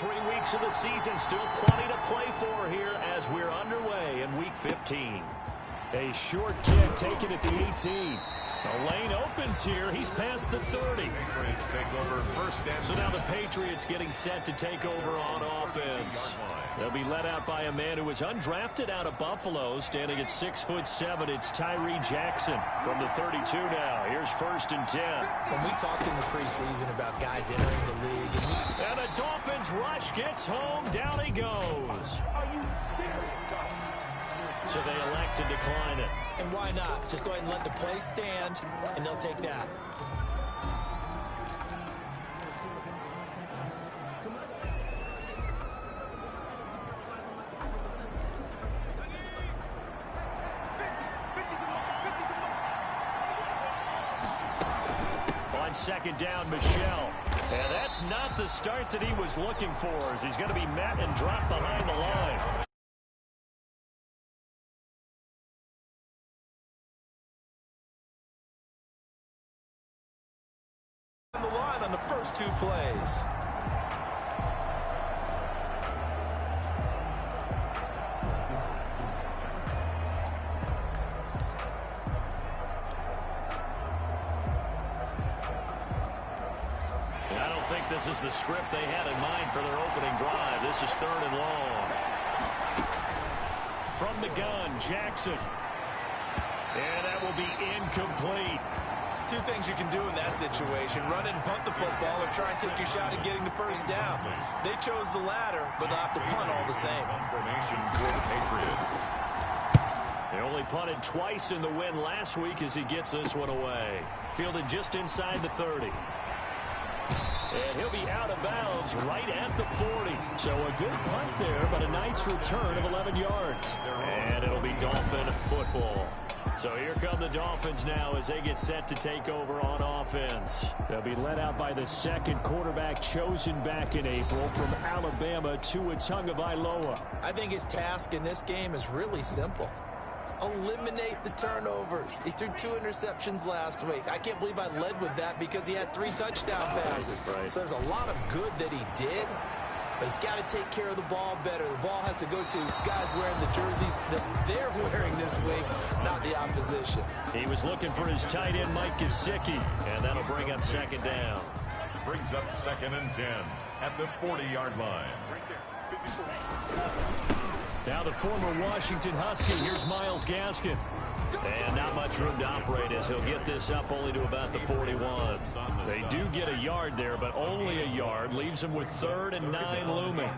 3 weeks of the season, still plenty to play for here as we're underway in Week 15. A short kick taken at the 18. The lane opens here. He's past the 30. Patriots take over first down. So now the Patriots getting set to take over on offense. They'll be led out by a man who was undrafted out of Buffalo, standing at 6'7". It's Tyree Jackson from the 32 now. Here's 1st and 10. When we talked in the preseason about guys entering the league. And the Dolphins rush gets home. Down he goes. So they elect to decline it. And why not? Just go ahead and let the play stand, and they'll take that. On 2nd down, Michelle. And that's not the start that he was looking for, as he's going to be met and dropped behind the line. The line on the first 2 plays. I don't think this is the script they had in mind for their opening drive. This is 3rd and long. From the gun, Jackson. And that will be incomplete. 2 things you can do in that situation: run and punt the football, or try and take your shot at getting the first down. They chose the latter, but they'll have to punt all the same. Formation for the Patriots. They only punted twice in the win last week as he gets this one away. Fielded just inside the 30. And he'll be out of bounds right at the 40. So a good punt there, but a nice return of 11 yards. And it'll be Dolphin football. So here come the Dolphins now as they get set to take over on offense. They'll be led out by the 2nd quarterback chosen back in April from Alabama, Tua Tagovailoa. I think his task in this game is really simple. Eliminate the turnovers. He threw 2 interceptions last week. I can't believe I led with that because he had 3 touchdown passes. Right. So there's a lot of good that he did, but he's got to take care of the ball better. The ball has to go to guys wearing the jerseys that they're wearing this week, not the opposition. He was looking for his tight end, Mike Gesicki, and that'll bring up 2nd down. Brings up 2nd and 10 at the 40-yard line. Now the former Washington Husky, here's Myles Gaskin. And not much room to operate as he'll get this up only to about the 41. They do get a yard there, but only a yard. Leaves him with 3rd and 9 looming.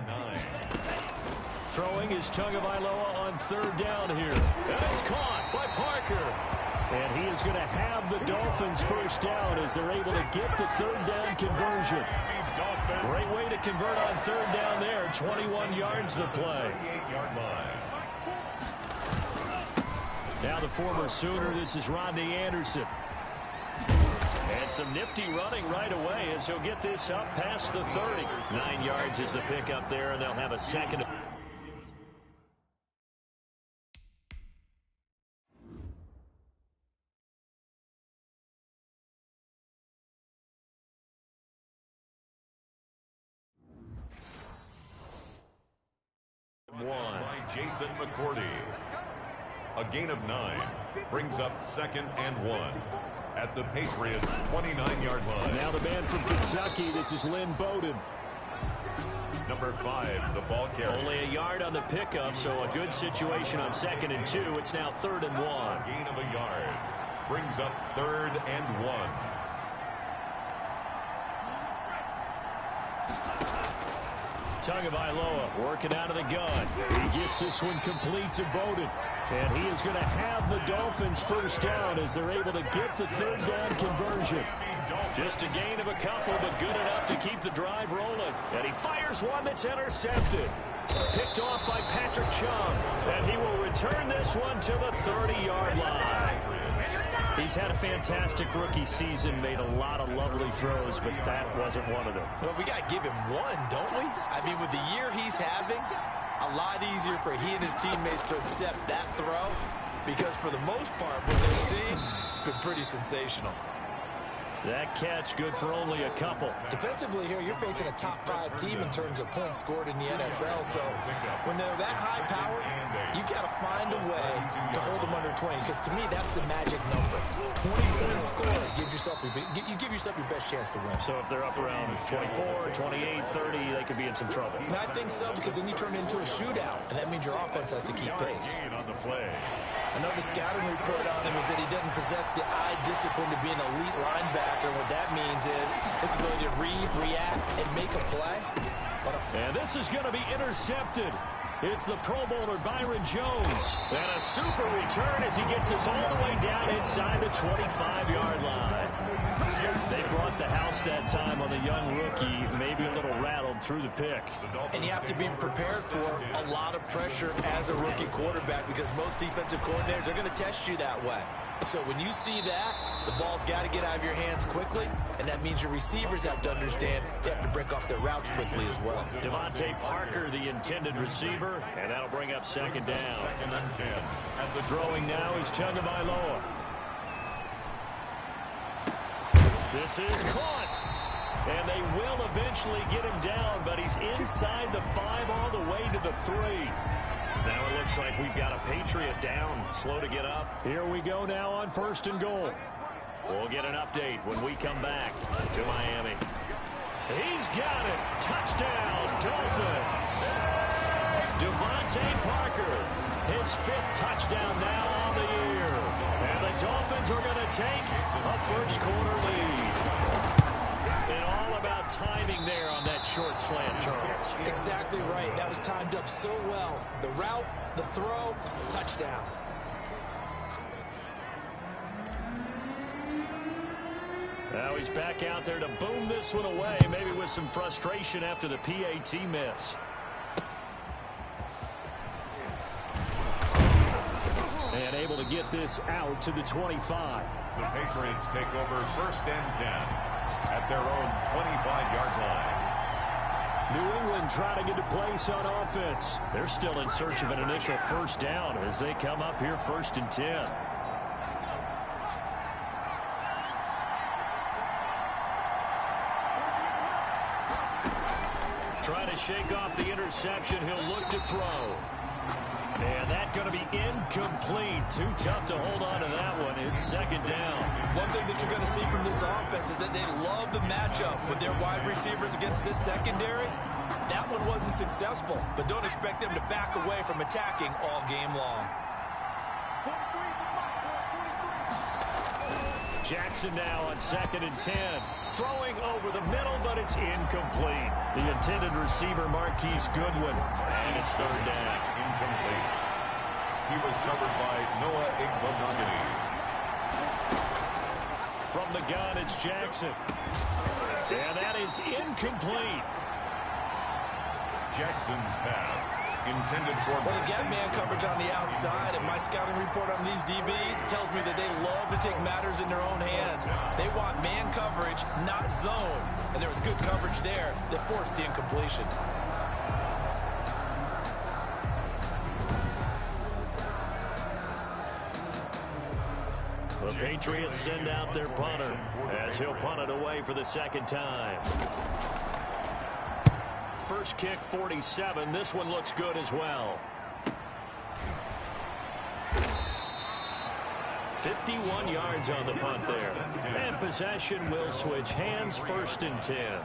Throwing is Tagovailoa on 3rd down here. And it's caught by Parker. And he is going to have the Dolphins first down as they're able to get the 3rd down conversion. Great way to convert on 3rd down there. 21 yards the play. Now the former Sooner, this is Rodney Anderson. And some nifty running right away as he'll get this up past the 30. 9 yards is the pickup there, and they'll have a 2nd. By Jason McCourty. A gain of 9 brings up 2nd and 1 at the Patriots 29-yard line. Now the man from Kentucky, this is Lynn Bowden. Number 5, the ball carrier. Only a yard on the pickup, so a good situation on 2nd and 2. It's now 3rd and 1. Gain of a yard brings up 3rd and 1. Tagovailoa working out of the gun. He gets this one complete to Bowden. And he is going to have the Dolphins first down as they're able to get the 3rd down conversion. Just a gain of a couple, but good enough to keep the drive rolling. And he fires one that's intercepted. Picked off by Patrick Chung. And he will return this one to the 30-yard line. He's had a fantastic rookie season, made a lot of lovely throws, but that wasn't one of them. Well, we got to give him one, don't we? I mean, with the year he's having, a lot easier for he and his teammates to accept that throw, because for the most part, what they've seen, it's been pretty sensational. That catch good for only a couple. Defensively here, you're facing a top-5 team in terms of points scored in the NFL. So when they're that high-powered, you got to find a way to hold them under 20. Because to me, that's the magic number. 20 points scored gives yourself you give yourself your best chance to win. So if they're up around 24, 28, 30, they could be in some trouble. I think so, because then you turn it into a shootout, and that means your offense has to keep pace. Another scouting report on him is that he doesn't possess the eye discipline to be an elite linebacker. What that means is his ability to read, react, and make a play. And this is going to be intercepted. It's the Pro Bowler Byron Jones. And a super return as he gets us all the way down inside the 25-yard line. They brought the house that time on the young rookie, maybe a little rattled through the pick. And you have to be prepared for a lot of pressure as a rookie quarterback, because most defensive coordinators are going to test you that way. So when you see that, the ball's got to get out of your hands quickly, and that means your receivers have to understand they have to break off their routes quickly as well. Devontae Parker, the intended receiver, and that'll bring up second down. Second and 10. The throwing now is Tagovailoa. This is caught. And they will eventually get him down, but he's inside the 5 all the way to the 3. Now it looks like we've got a Patriot down, slow to get up. Here we go now on 1st and goal. We'll get an update when we come back to Miami. He's got it. Touchdown, Dolphins. Devontae Parker, his 5th touchdown now on the year. And the Dolphins are going to take a first-quarter lead. And all about timing there on that short slant, Charles. Exactly right. That was timed up so well. The route, the throw, touchdown. Now he's back out there to boom this one away, maybe with some frustration after the PAT miss. And able to get this out to the 25. The Patriots take over 1st and 10 at their own 25-yard line. New England trying to get a place on offense. They're still in search of an initial first down as they come up here 1st and 10. Trying to shake off the interception. He'll look to throw. And that's going to be incomplete. Too tough to hold on to that one. It's second down. One thing that you're going to see from this offense is that they love the matchup with their wide receivers against this secondary. That one wasn't successful, but don't expect them to back away from attacking all game long. Jackson now on 2nd and 10. Throwing over the middle, but it's incomplete. The intended receiver, Marquise Goodwin. And it's 3rd down. Incomplete. He was covered by Noah Igbenogany. From the gun, it's Jackson. And that is incomplete. Jackson's pass intended for... Well, they've got man coverage on the outside, and my scouting report on these DBs tells me that they love to take matters in their own hands. They want man coverage, not zone. And there was good coverage there that forced the incompletion. The Patriots send out their punter as he'll punt it away for the 2nd time. First kick, 47. This one looks good as well. 51 yards on the punt there. And possession will switch hands, 1st and 10.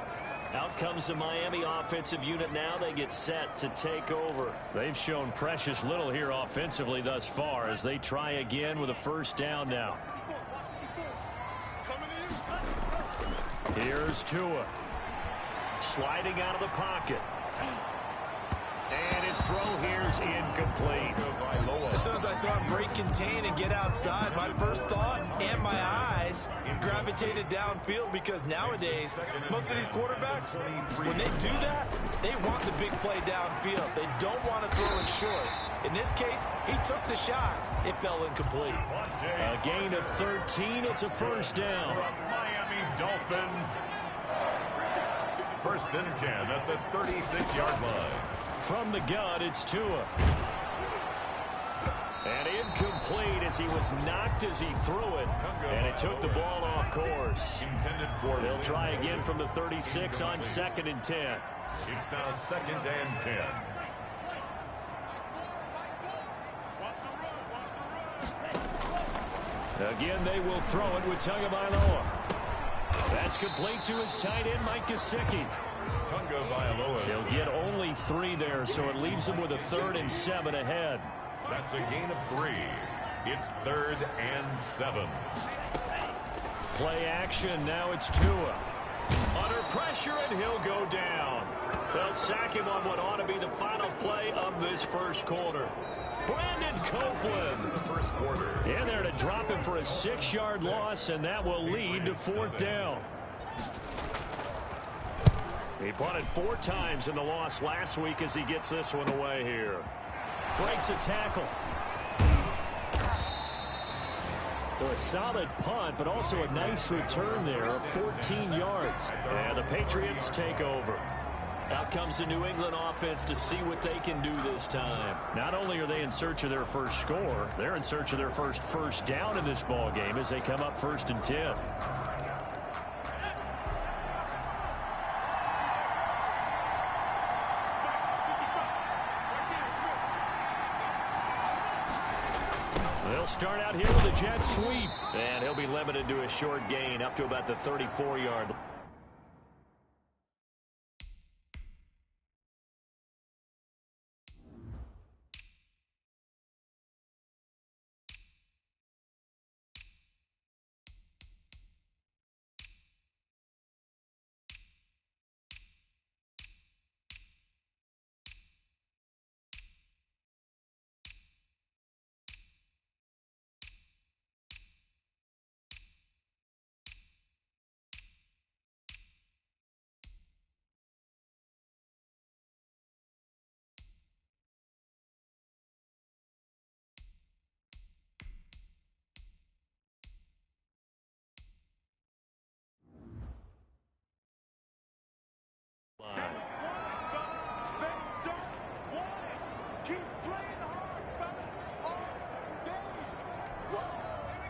Out comes the Miami offensive unit now. They get set to take over. They've shown precious little here offensively thus far as they try again with a first down now. Here's Tua. Sliding out of the pocket. And his throw here's incomplete. As soon as I saw him break contain and get outside, my first thought and my eyes gravitated downfield, because nowadays, most of these quarterbacks, when they do that, they want the big play downfield. They don't want to throw it short. In this case, he took the shot. It fell incomplete. A gain of 13. It's a first down. Miami Dolphins. 1st and 10 at the 36-yard line. From the gun, it's Tua. And incomplete as he was knocked as he threw it. And it took the ball off course. They'll try again from the 36 on 2nd and 10. It's now 2nd and 10. Again, they will throw it with Tagovailoa. That's complete to his tight end, Mike Gesicki. Tagovailoa. He'll get only 3 there, so it leaves him with a 3rd and 7 ahead. That's a gain of 3. It's 3rd and 7. Play action. Now it's Tua. Under pressure, and he'll go down. They'll sack him on what ought to be the final play of this first quarter. Brandon Copeland. The first quarter. In there to drop him for a 6-yard loss, and that will lead to 4th down. He punted 4 times in the loss last week as he gets this one away here. Breaks a tackle. So a solid punt, but also a nice return there of 14 yards. And the Patriots take over. Out comes the New England offense to see what they can do this time. Not only are they in search of their first score, they're in search of their first down in this ball game as they come up 1st and 10. They'll start out here with a jet sweep. And he'll be limited to a short gain up to about the 34-yard line.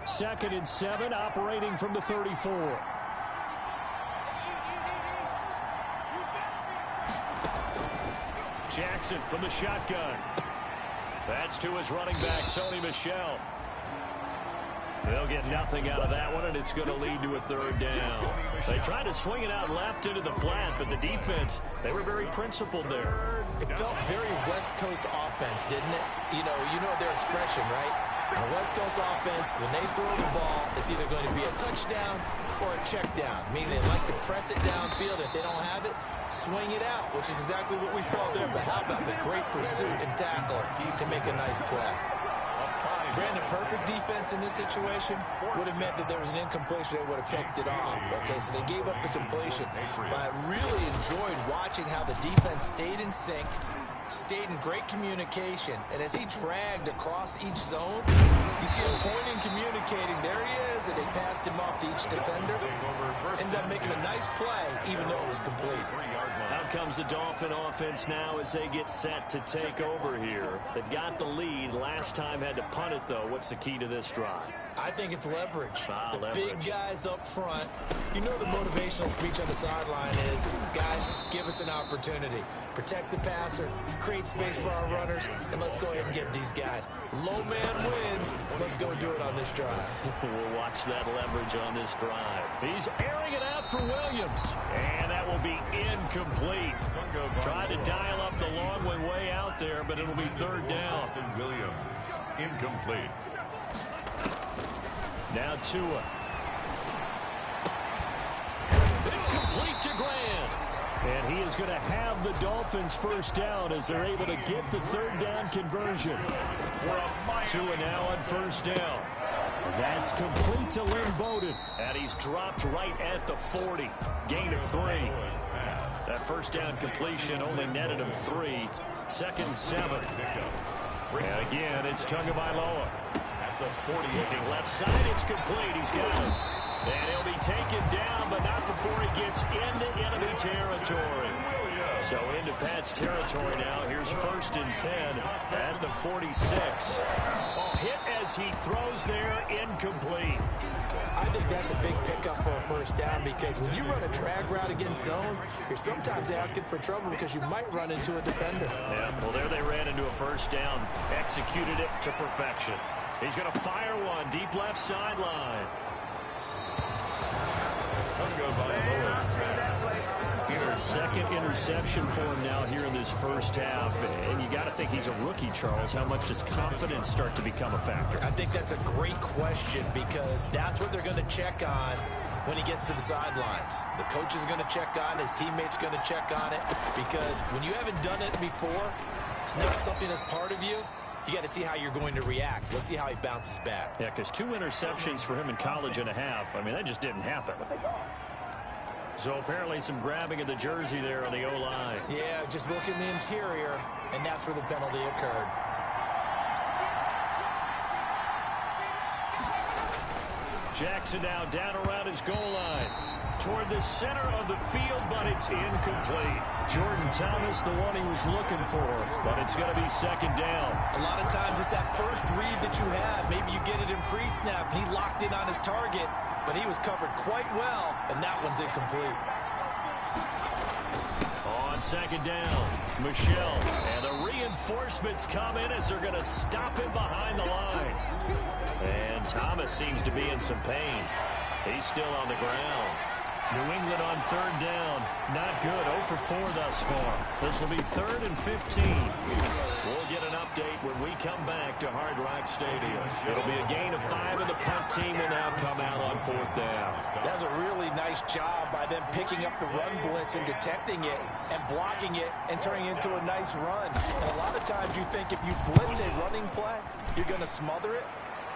Second and 7, operating from the 34. Jackson from the shotgun. That's to his running back, Sony Michel. They'll get nothing out of that one, and it's going to lead to a 3rd down. They tried to swing it out left into the flat, but the defense, they were very principled there. It felt very West Coast offense, didn't it? You know their expression, right? On a West Coast offense, when they throw the ball, it's either going to be a touchdown or a check down, meaning they like to press it downfield. If they don't have it, swing it out, which is exactly what we saw there. But how about the great pursuit and tackle to make a nice play? Brandon, perfect defense in this situation would have meant that there was an incompletion. They would have picked it off. Okay, so they gave up the completion. But I really enjoyed watching how the defense stayed in sync, stayed in great communication, and as he dragged across each zone, you see him pointing, communicating. There he is, and they passed him off to each defender. Ended up making a nice play, even though it was complete. Out comes the Dolphin offense now as they get set to take over here. They've got the lead. Last time had to punt it, though. What's the key to this drive? I think it's leverage. Leverage. Big guys up front. You know the motivational speech on the sideline is, guys, give us an opportunity. Protect the passer, create space for our runners, and let's go ahead and get these guys. Low man wins. Let's go do it on this drive. We'll watch that leverage on this drive. He's airing it out for Williams. And that will be incomplete. Tried to dial up the long one way out there, but it'll be 3rd down. Williams, incomplete. Now Tua. It's complete to Grant. And he is going to have the Dolphins' 1st down as they're able to get the 3rd down conversion. Tua now on 1st down. That's complete to Lynn Bowden. And he's dropped right at the 40. Gain of 3. That 1st down completion only netted him 3. 2nd and 7. And again, it's Tagovailoa. At the 40. Looking left side, it's complete. He's got it. And he'll be taken down, but not before he gets into enemy territory. So into Pat's territory now. Here's 1st and 10 at the 46. Oh, hit as he throws there, incomplete. I think that's a big pickup for a first down because when you run a drag route against zone, you're sometimes asking for trouble because you might run into a defender. Yeah, well, there they ran into a first down. Executed it to perfection. He's going to fire one deep left sideline. Second interception for him now here in this first half. And you got to think he's a rookie, Charles. How much does confidence start to become a factor? I think that's a great question because that's what they're going to check on when he gets to the sidelines. The coach is going to check on, his teammates going to check on it because when you haven't done it before, it's not something that's part of you. You got to see how you're going to react. Let's see how he bounces back. Yeah, because 2 interceptions for him in college and a half. I mean, that just didn't happen. So apparently some grabbing of the jersey there on the O-line. Yeah, just look in the interior, and that's where the penalty occurred. Jackson now down around his goal line. Toward the center of the field, but it's incomplete. Jordan Thomas, the one he was looking for, but it's going to be 2nd down. A lot of times it's that first read that you have. Maybe you get it in pre-snap, and he locked in on his target, but he was covered quite well, and that one's incomplete. On 2nd down, Michelle, and the reinforcements come in as they're going to stop him behind the line. And Thomas seems to be in some pain. He's still on the ground. New England on 3rd down. Not good. 0 for 4 thus far. This will be 3rd and 15. We'll get an update when we come back to Hard Rock Stadium. It'll be a gain of 5, and the punt team will now come out on 4th down. That's a really nice job by them picking up the run blitz and detecting it and blocking it and turning it into a nice run. And a lot of times you think if you blitz a running play, you're going to smother it.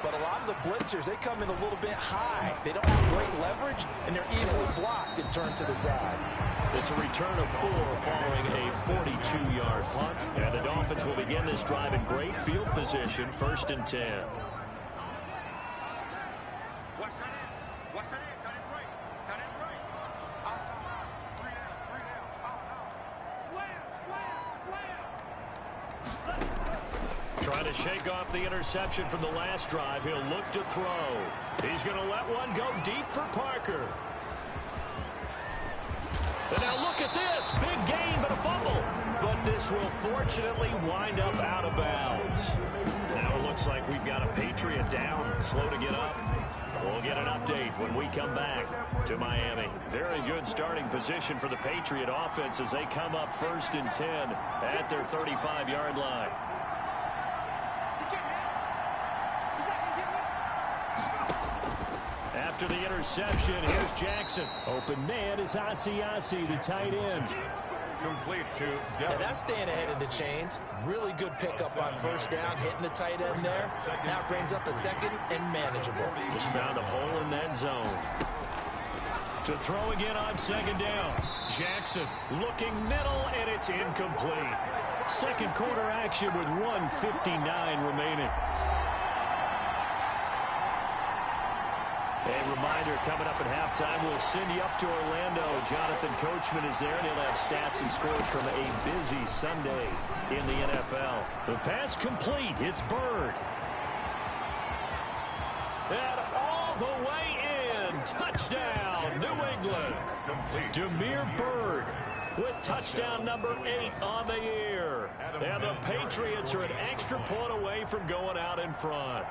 But a lot of the blitzers, they come in a little bit high. They don't have great leverage, and they're easily blocked and turned to the side. It's a return of 4 following a 42-yard punt. And the Dolphins will begin this drive in great field position, 1st and 10. Trying to shake off the interception from the last drive. He'll look to throw. He's going to let one go deep for Parker. And now look at this. Big gain, but a fumble. But this will fortunately wind up out of bounds. Now it looks like we've got a Patriot down, slow to get up. We'll get an update when we come back to Miami. Very good starting position for the Patriot offense as they come up 1st and 10 at their 35-yard line. After the interception, here's Jackson. Open man is Asiasi, the tight end. Complete to Now that's staying ahead of the chains. Really good pickup on 1st down, hitting the tight end there. Now it brings up a 2nd and manageable. Just found a hole in that zone. To throw again on 2nd down. Jackson looking middle, and it's incomplete. 2nd quarter action with 1:59 remaining. A reminder, coming up at halftime, we'll send you up to Orlando. Jonathan Coachman is there, and he'll have stats and scores from a busy Sunday in the NFL. The pass complete. It's Bird. And all the way in. Touchdown, New England. Demir Bird with touchdown number 8 on the year. And the Patriots are an extra point away from going out in front.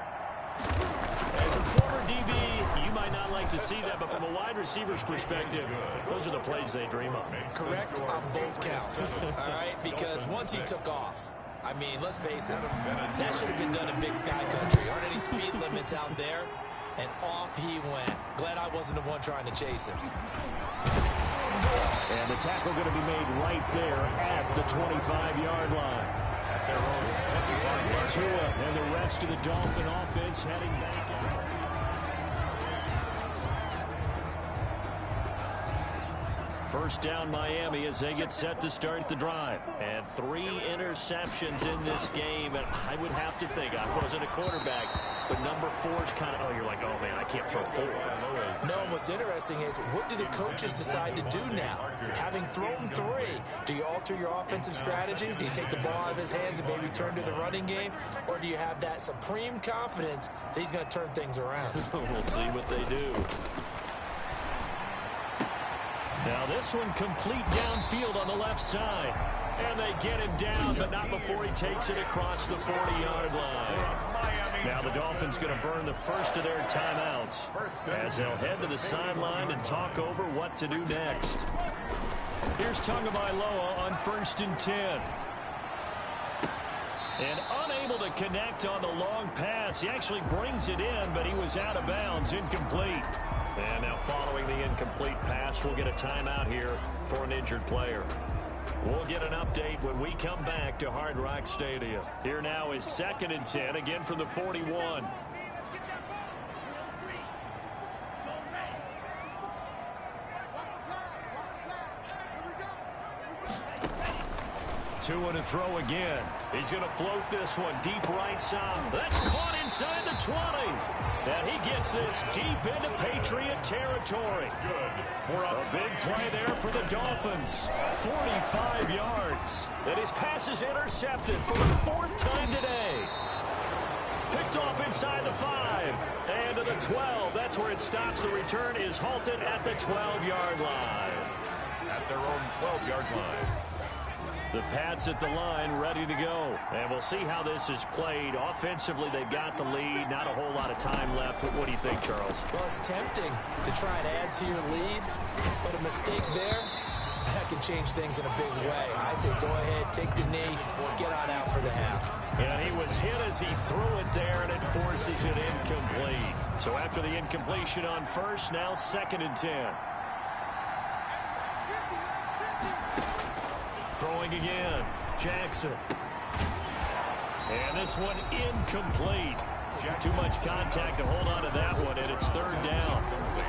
As a former DB, you might not like to see that, but from a wide receiver's perspective, those are the plays they dream of. Correct on both counts, all right? Because once he took off, I mean, let's face it, that should have been done in Big Sky Country. Aren't any speed limits out there? And off he went. Glad I wasn't the one trying to chase him. And the tackle going to be made right there at the 25-yard line. Tua and the rest of the Dolphin offense heading back out. First down Miami as they get set to start the drive. And 3 interceptions in this game. And I would have to think, I wasn't a quarterback, but number 4 is kind of, oh, you're like, oh, man, I can't throw 4. No, and what's interesting is, what do the coaches decide to do now? Having thrown 3, do you alter your offensive strategy? Do you take the ball out of his hands and maybe turn to the running game? Or do you have that supreme confidence that he's going to turn things around? We'll see what they do. Now this one complete downfield on the left side. And they get him down, but not before he takes it across the 40-yard line. Now the Dolphins going to burn the first of their timeouts as they'll head to the sideline and talk over what to do next. Here's Tagovailoa on 1st and 10. And unable to connect on the long pass. He actually brings it in, but he was out of bounds, incomplete. And now following the incomplete pass, we'll get a timeout here for an injured player. We'll get an update when we come back to Hard Rock Stadium. Here now is 2nd and 10, again from the 41. Two and a throw again. He's going to float this one deep right side. That's caught inside the 20. And he gets this deep into Patriot territory. A big play there for the Dolphins. 45 yards. And his pass is intercepted for the 4th time today. Picked off inside the 5. And to the 12. That's where it stops. The return is halted at the 12-yard line. At their own 12-yard line. The Pats at the line, ready to go. And we'll see how this is played. Offensively, they've got the lead. Not a whole lot of time left. What do you think, Charles? Well, it's tempting to try and add to your lead, but a mistake there, that could change things in a big way. I say go ahead, take the knee, get on out for the half. And he was hit as he threw it there, and it forces it incomplete. So after the incompletion on first, now 2nd and 10. Throwing again, Jackson. And this one incomplete. Too much contact to hold on to that one, and it's 3rd down.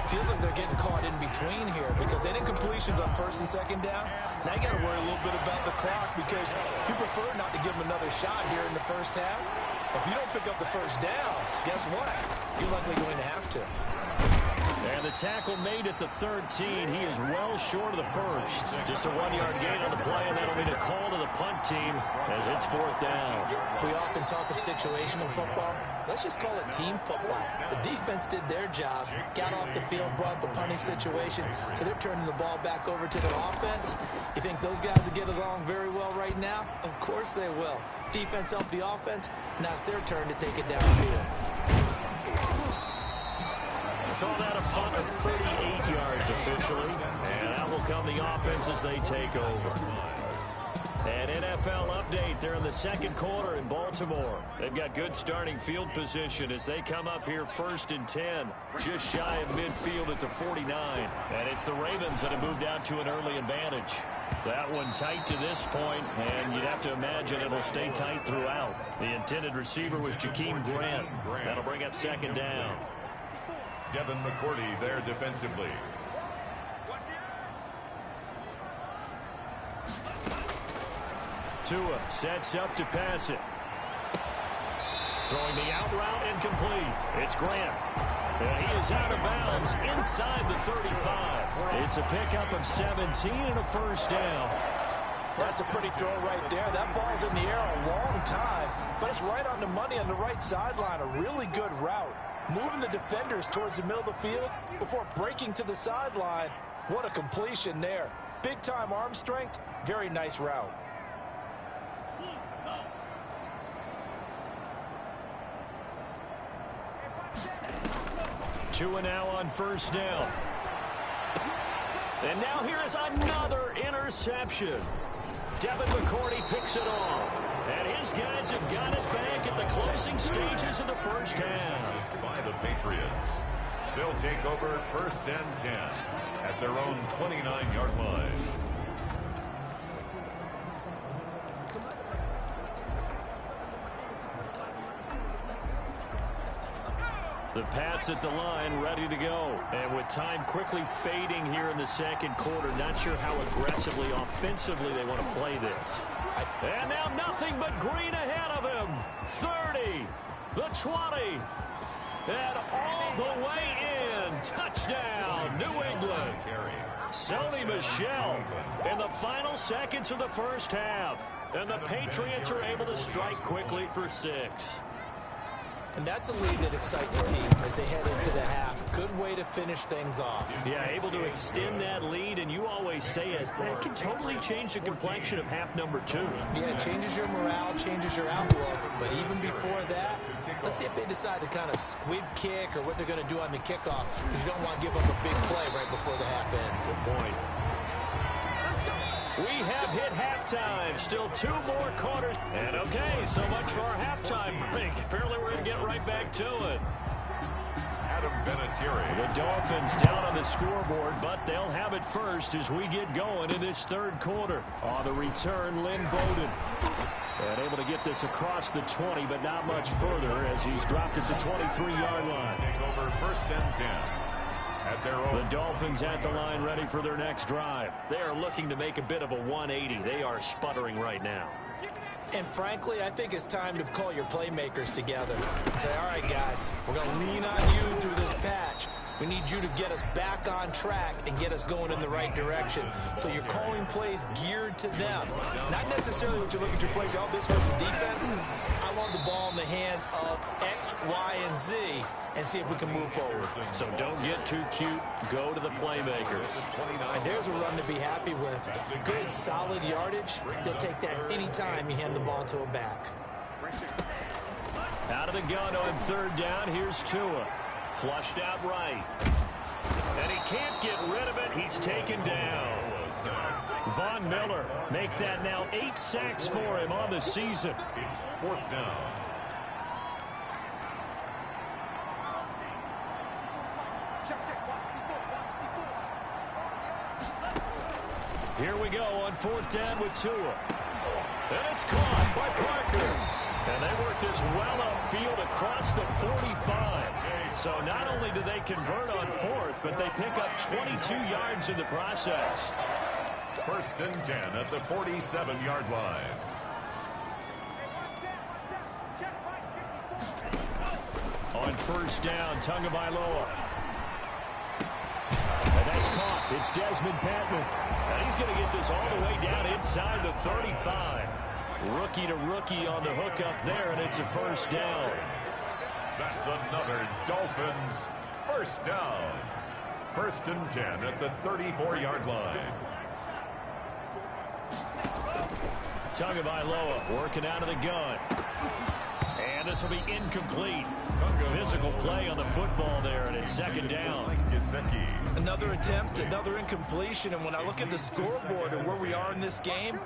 Feels like they're getting caught in between here because that incompletion's on 1st and 2nd down. Now you got to worry a little bit about the clock because you prefer not to give them another shot here in the first half. If you don't pick up the 1st down, guess what? You're likely going to have to. And the tackle made at the 13. He is well short of the first. Just a 1-yard gain on the play, and that'll be the call to the punt team as it's 4th down. We often talk of situational football. Let's just call it team football. The defense did their job, got off the field, brought the punting situation, so they're turning the ball back over to the offense. You think those guys will get along very well right now? Of course they will. Defense helped the offense. Now it's their turn to take it downfield. Call that a punt of 38 yards officially. And that will come the offense as they take over. An NFL update. They're in the 2nd quarter in Baltimore. They've got good starting field position as they come up here 1st and 10. Just shy of midfield at the 49. And it's the Ravens that have moved out to an early advantage. That one tight to this point, and you'd have to imagine it'll stay tight throughout. The intended receiver was Jakeem Grant. That'll bring up 2nd down. Devin McCourty there defensively. Tua sets up to pass it. Throwing the out route incomplete. It's Grant. And he is out of bounds inside the 35. It's a pickup of 17 and a 1st down. That's a pretty throw right there. That ball's in the air a long time, but it's right on the money on the right sideline. A really good route. Moving the defenders towards the middle of the field before breaking to the sideline. What a completion there. Big-time arm strength. Very nice route. Tua now on 1st down. And now here is another interception. Devin McCourty picks it off. And his guys have got it back at the closing stages of the 1st half. By the Patriots. They'll take over 1st and 10 at their own 29-yard line. The Pats at the line, ready to go. And with time quickly fading here in the second quarter, not sure how aggressively, offensively they want to play this. And now nothing but green ahead of him. 30, the 20, and all the way in. Touchdown, New England. Sony Michel in the final seconds of the first half. And the Patriots are able to strike quickly for 6. And that's a lead that excites a team as they head into the half. Good way to finish things off. Yeah, able to extend that lead, and you always say it can totally change the complexion of half number 2. Yeah, it changes your morale, changes your outlook. But even before that, let's see if they decide to kind of squib kick or what they're going to do on the kickoff, because you don't want to give up a big play right before the half ends. Good point. We have hit halftime. Still 2 more quarters. And okay, so much for our halftime break. Apparently we're going to get right back to it. The Dolphins down on the scoreboard, but they'll have it first as we get going in this third quarter. On the return, Lynn Bowden. And able to get this across the 20, but not much further as he's dropped at the 23-yard line. Take over 1st and 10. At their own. The Dolphins at the line ready for their next drive. They are looking to make a bit of a 180. They are sputtering right now. And frankly, I think it's time to call your playmakers together and say, all right, guys, we're going to lean on you through this patch. We need you to get us back on track and get us going in the right direction. So you're calling plays geared to them. Not necessarily when you look at your plays, oh, this hurts the defense. I want the ball in the hands of X, Y, and Z and see if we can move forward. So don't get too cute. Go to the playmakers. And there's a run to be happy with. Good, solid yardage. They'll take that any time you hand the ball to a back. Out of the gun on 3rd down. Here's Tua. Flushed out right. And he can't get rid of it. He's taken down. Von Miller make that now 8 sacks for him on the season. It's 4th down. Here we go on 4th down with Tua. And it's caught by Parker. And they work this well upfield across the 45. So not only do they convert on 4th, but they pick up 22 yards in the process. 1st and 10 at the 47-yard line. On 1st down, Tagovailoa. And that's caught. It's Desmond Patman. And he's going to get this all the way down inside the 35. Rookie to rookie on the hook up there, and it's a 1st down. That's another Dolphins 1st down. 1st and 10 at the 34-yard line. Tagovailoa working out of the gun. And this will be incomplete. Physical play on the football there, and it's 2nd down. Another attempt, another incompletion, and when I look at the scoreboard and where we are in this game,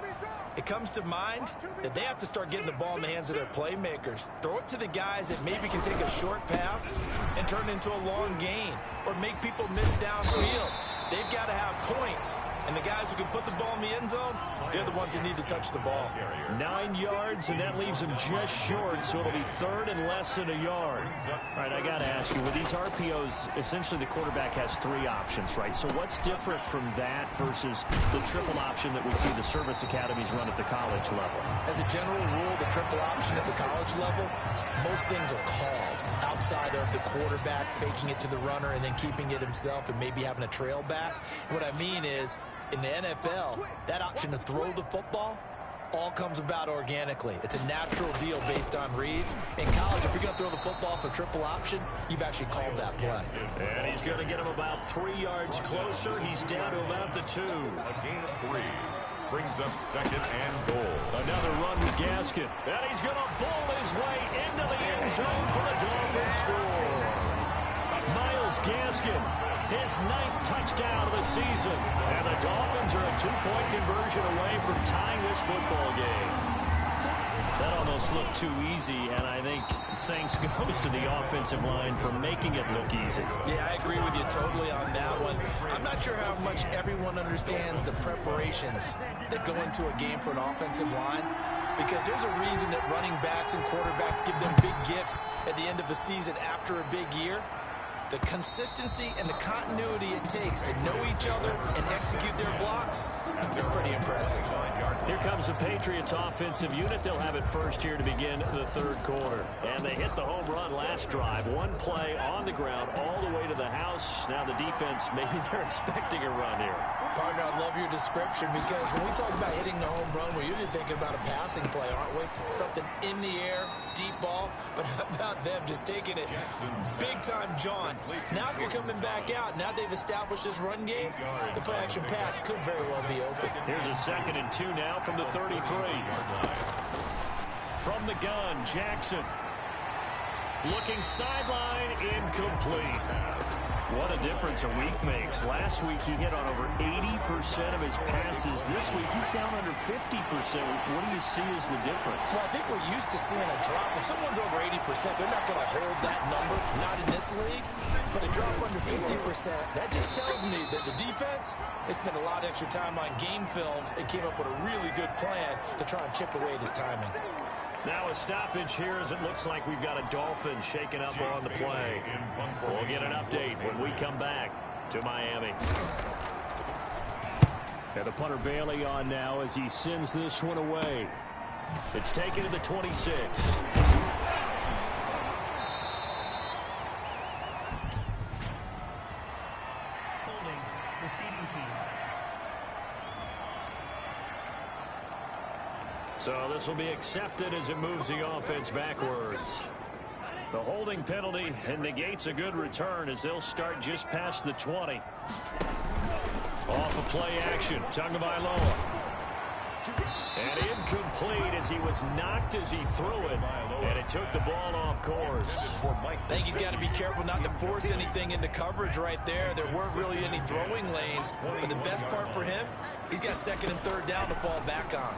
it comes to mind that they have to start getting the ball in the hands of their playmakers. Throw it to the guys that maybe can take a short pass and turn it into a long gain or make people miss downfield. They've got to have points, and the guys who can put the ball in the end zone, they're the ones that need to touch the ball. 9 yards, and that leaves them just short, so it'll be 3rd and less than a yard. All right, I got to ask you, with these RPOs, essentially the quarterback has 3 options, right? So what's different from that versus the triple option that we see the service academies run at the college level? As a general rule, the triple option at the college level, most things are called outside of the quarterback faking it to the runner and then keeping it himself and maybe having a trail back. What I mean is, in the NFL, that option to throw the football all comes about organically. It's a natural deal based on reads. In college, if you're going to throw the football for triple option, you've actually called that play. And he's going to get him about 3 yards closer. He's down to about the 2. A gain of 3 brings up 2nd and goal. Another run with Gaskin. And he's going to pull his way into the end zone for the Dolphins score. Myles Gaskin, his 9th touchdown of the season. And the Dolphins are a 2-point conversion away from tying this football game. That almost looked too easy, and I think thanks goes to the offensive line for making it look easy. Yeah, I agree with you totally on that one. I'm not sure how much everyone understands the preparations that go into a game for an offensive line. because there's a reason that running backs and quarterbacks give them big gifts at the end of the season after a big year. The consistency and the continuity it takes to know each other and execute their blocks is pretty impressive. Here comes the Patriots offensive unit. They'll have it first here to begin the third quarter. And they hit the home run last drive. One play on the ground all the way to the house. Now the defense, maybe they're expecting a run here. Partner, I love your description because when we talk about hitting the home run, we're usually thinking about a passing play, aren't we? Something in the air, deep ball. But how about them just taking it big time, John? Now if you're coming back out, now they've established this run game, the play-action pass could very well be open. Here's a 2nd and 2 now from the 33. From the gun, Jackson. Looking sideline, incomplete. What a difference a week makes. Last week he hit on over 80% of his passes. This week he's down under 50%. What do you see as the difference? Well, I think we're used to seeing a drop. If someone's over 80%, they're not going to hold that number, not in this league. But a drop under 50%, that just tells me that the defense has spent a lot of extra time on game films and came up with a really good plan to try and chip away at his timing. Now a stoppage here as it looks like we've got a Dolphin shaking up on the play. We'll get an update when we come back to Miami. And the punter Bailey on now as he sends this one away. It's taken to the 26. Holding, receiving team. So this will be accepted as it moves the offense backwards. The holding penalty and negates a good return as they'll start just past the 20. Off of play action, Tagovailoa. And incomplete as he was knocked as he threw it. And it took the ball off course. I think he's got to be careful not to force anything into coverage right there. There weren't really any throwing lanes. But the best part for him, he's got 2nd and 3rd down to fall back on.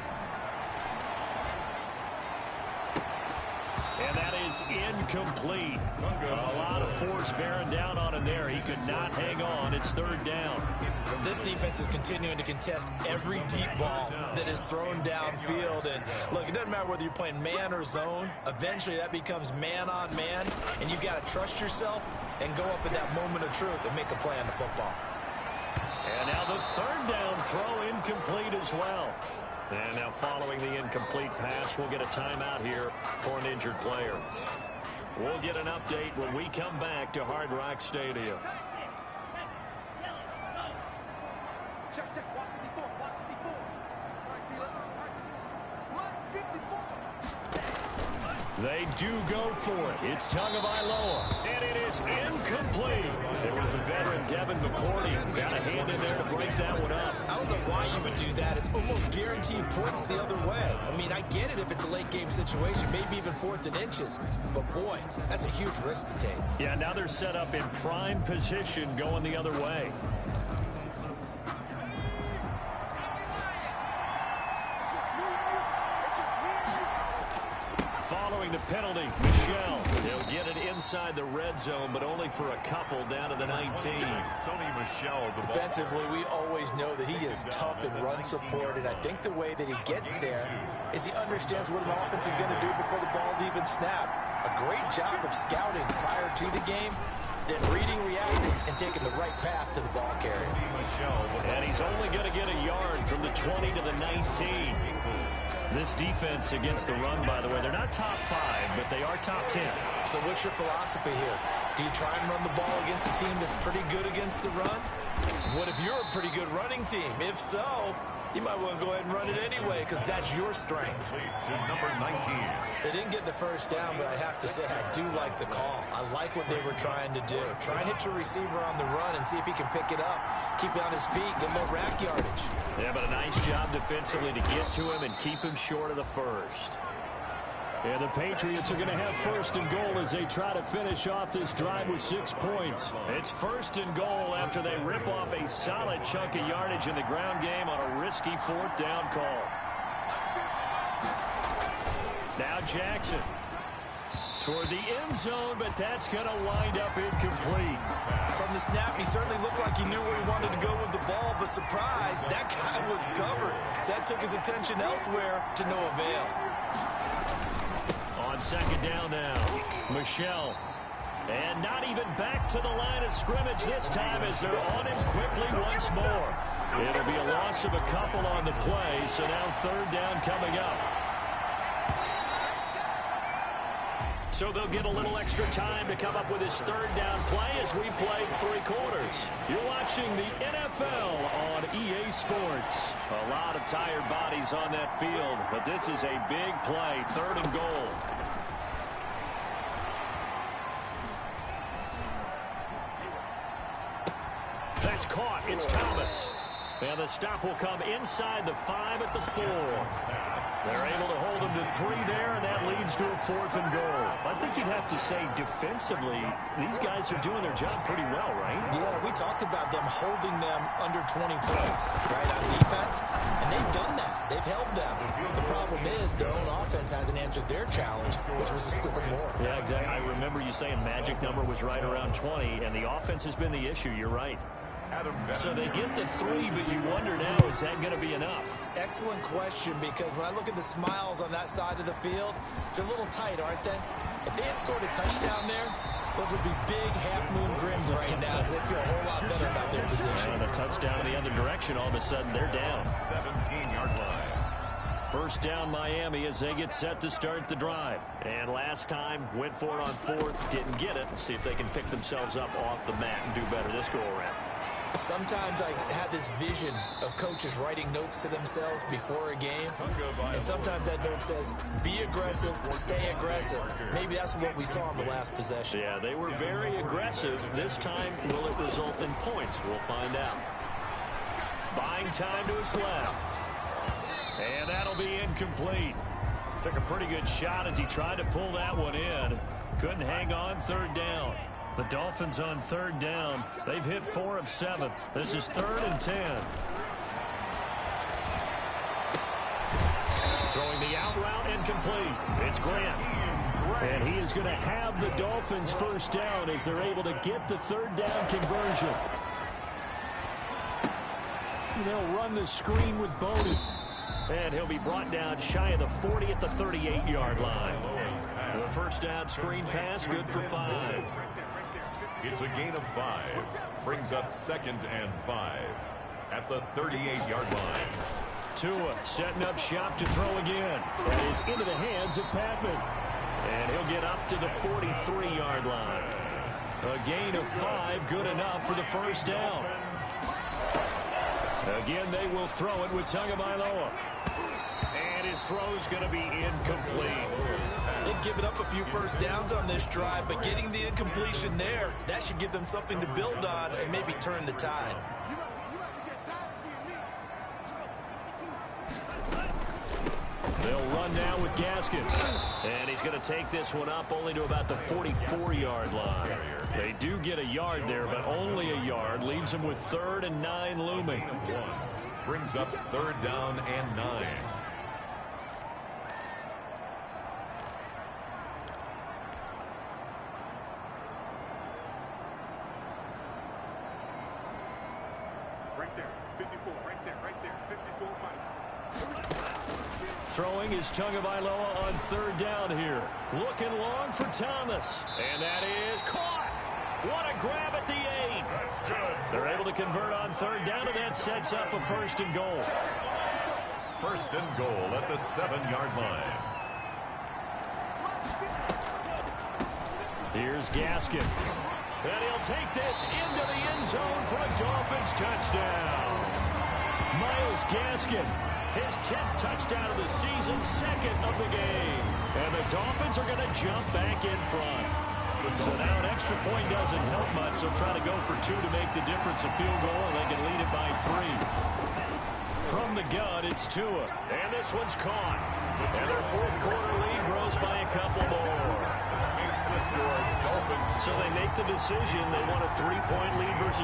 And that is incomplete. A lot of force bearing down on him there. He could not hang on. It's 3rd down. This defense is continuing to contest every deep ball that is thrown downfield. And look, it doesn't matter whether you're playing man or zone. Eventually that becomes man on man. And you've got to trust yourself and go up in that moment of truth and make a play on the football. And now the 3rd down throw incomplete as well. And now following the incomplete pass, we'll get a timeout here for an injured player. We'll get an update when we come back to Hard Rock Stadium. They do go for it. It's Tagovailoa. And it is incomplete. It was the veteran Devin McCourty. Got a hand in there to break that one up. I don't know why you would do that. It's almost guaranteed points the other way. I mean, I get it if it's a late game situation, maybe even 4th and inches. But boy, that's a huge risk to take. Yeah, now they're set up in prime position going the other way. Following the penalty, Michel. They'll get it inside the red zone, but only for a couple down to the 19. Defensively, we always know that he is tough in run support, and I think the way that he gets there is he understands what an offense is going to do before the ball's even snapped. A great job of scouting prior to the game, then reading, reacting, and taking the right path to the ball carrier. And he's only going to get a yard from the 20 to the 19. This defense against the run, by the way, they're not top 5, but they are top 10. So what's your philosophy here? Do you try and run the ball against a team that's pretty good against the run? What if you're a pretty good running team? If so, you might want to go ahead and run it anyway because that's your strength. To number 19. They didn't get the first down, but I have to say I do like the call. I like what they were trying to do. Try and hit your receiver on the run and see if he can pick it up. Keep it on his feet, get a little rack yardage. Yeah, but a nice job defensively to get to him and keep him short of the first. And the Patriots are going to have 1st and goal as they try to finish off this drive with 6 points. It's 1st and goal after they rip off a solid chunk of yardage in the ground game on a risky 4th down call. Now Jackson. toward the end zone, but that's going to wind up incomplete. From the snap, he certainly looked like he knew where he wanted to go with the ball, but surprise, that guy was covered. So that took his attention elsewhere to no avail. On second down now, Michelle. And not even back to the line of scrimmage this time as they're on him quickly once more. It'll be a loss of a couple on the play, so now third down coming up. So they'll get a little extra time to come up with his third down play as we played 3 quarters. You're watching the NFL on EA Sports. A lot of tired bodies on that field, but this is a big play, 3rd and goal. That's caught. It's Thomas. And the stop will come inside the 5 at the 4. They're able to hold him to 3 there, and that leads to a 4th and goal. I think you'd have to say defensively, these guys are doing their job pretty well, right? Yeah, we talked about them holding them under 20 points, right, on defense. And they've done that. They've held them. The problem is their own offense hasn't answered their challenge, which was to score more. Yeah, exactly. I remember you saying magic number was right around 20, and the offense has been the issue. You're right. So they get the 3, but you wonder now, is that going to be enough? Excellent question, because when I look at the smiles on that side of the field, they're a little tight, aren't they? If they had scored a touchdown there, those would be big half-moon grins right now because they feel a whole lot better about their position. And a touchdown in the other direction, all of a sudden they're down. 17-yard line. First down Miami as they get set to start the drive. And last time, went for it on 4th, didn't get it. See if they can pick themselves up off the mat and do better this go-around. Sometimes I have this vision of coaches writing notes to themselves before a game, and sometimes that note says, be aggressive, stay aggressive. Maybe that's what we saw in the last possession. Yeah, they were very aggressive. This time, will it result in points? We'll find out. Buying time to his left. And that'll be incomplete. Took a pretty good shot as he tried to pull that one in. Couldn't hang on 3rd down. The Dolphins on 3rd down. They've hit 4 of 7. This is 3rd and 10. Throwing the out route incomplete. It's Grant. And he is going to have the Dolphins first down as they're able to get the 3rd down conversion. They'll run the screen with Bodie. And he'll be brought down shy of the 40 at the 38-yard line. The first down screen pass, good for 5. It's a gain of 5. Brings up 2nd and 5 at the 38-yard line. Tua setting up shop to throw again. That is into the hands of Patman. And he'll get up to the 43-yard line. A gain of 5, good enough for the first down. Again, they will throw it with Tagovailoa. And his throw's going to be incomplete. They've given up a few first downs on this drive, but getting the incompletion there, that should give them something to build on and maybe turn the tide. They'll run now with Gaskin. And he's going to take this one up only to about the 44-yard line. They do get a yard there, but only a yard. Leaves them with 3rd and 9 looming. Brings up 3rd down and 9. Right there, 54, right there, 54, Throwing is Tagovailoa on 3rd down here. Looking long for Thomas. And that is caught. What a grab at the 8. That's good. They're able to convert on 3rd down, and that sets up a 1st and goal. 1st and goal at the 7-yard line. Here's Gaskin. And he'll take this into the end zone for a Dolphins touchdown. Myles Gaskin, his 10th touchdown of the season, 2nd of the game. And the Dolphins are going to jump back in front. So now an extra point doesn't help much. They'll try to go for 2 to make the difference a field goal, and they can lead it by 3. From the gun, it's Tua. And this one's caught. And their 4th quarter lead grows by a couple more. So they make the decision. They want a 3-point lead versus